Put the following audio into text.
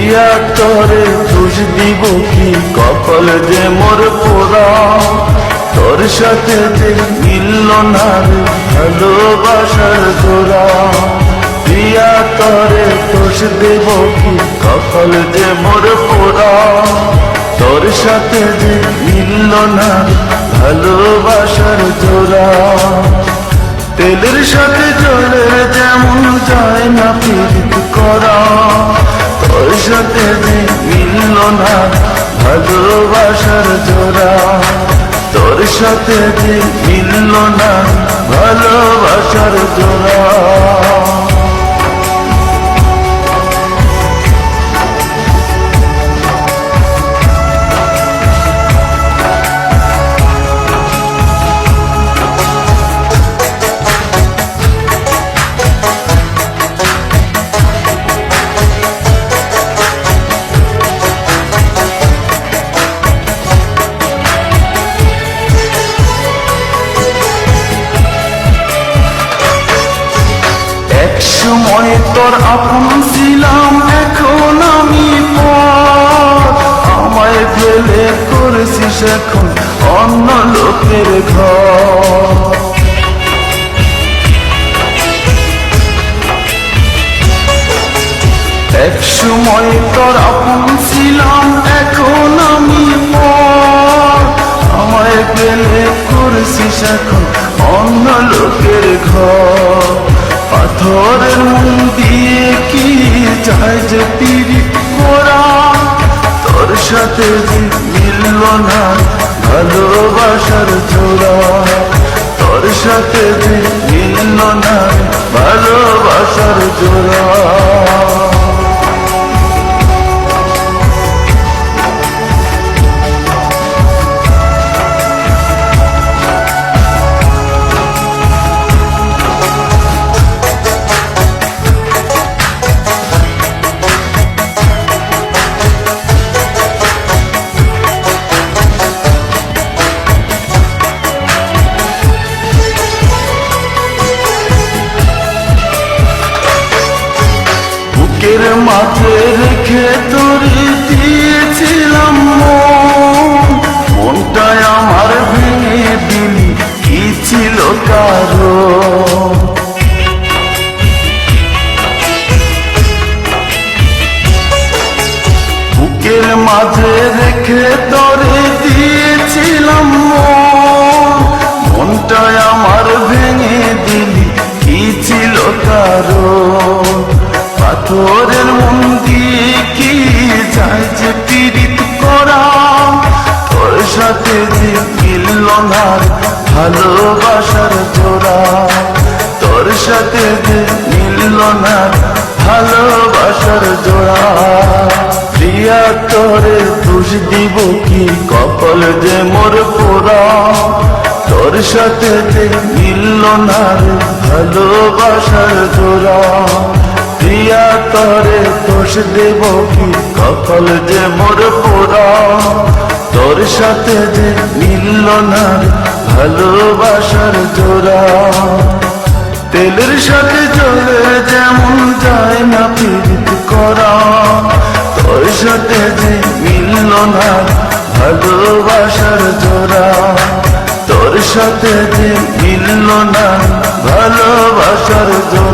প্রিয়া তোরে দোষ দিব কি, কপাল যে মোর পোড়া। তোর সাথে যে মিলল না রে ভালোবাসার জোড়া। প্রিয়া তোরে দোষ দেব কি, কপাল যে মোর পোড়া। তোর সাথে যে মিলল না ভালোবাসার জোড়া। তেলের সাথে জলে যেমন যায় না প্রীত করা। তোর সাথে যে মিলল না ভালোবাসার জোড়া। তোর সাথে যে মিলল না ভালোবাসার জোড়া। সময় তোর আপন ছিলাম, এখন আমি পর। আমায় ফেলে করেছিস এখন অন্য লোকের ঘর। এক সময় তোর আপন ছিলাম, এখন আমি পর। আমায় ফেলে করেছিস এখন অন্য লোকের ঘর। পাথরের মন দিয়ে কি চায় যে পীড়িত করা। তোর সাথে যে মিলল না ভালোবাসার জোড়া। তোর সাথে যে মিলল না ভালোবাসার জোড়া। বুকের মাঝে রেখে তোরে দিয়েছিলাম মনটায় আমার ভেঙে দিলি, কি ছিল কারণ। বুকের মাঝে রেখে তোরে দিয়েছিলাম মনটায় আমার ভেঙে দিলি, কি ছিল কারণ। পাথরের মন দিয়ে কি যায় যে পীড়িত করা। তোর সাথে যে মিলল না ভালোবাসার জোড়া। তোর সাথে যে মিলল না ভালোবাসার জোড়া। প্রিয়া তোরে দোষ দিব কি, কপাল যে মোর পোড়া। তোর সাথে যে মিলল না ভালোবাসার জোড়া। প্রিয়া তোরে দোষ দেব কি, কপাল যে মোর পোড়া। তোর সাথে যে মিলল না ভালোবাসার জোড়া। তেলের সাথে জলে যেমন যায় না প্রীত করা। তোর সাথে যে মিলল না ভালোবাসার জোড়া। তোর সাথে যে মিলল না ভালোবাসার জোড়া।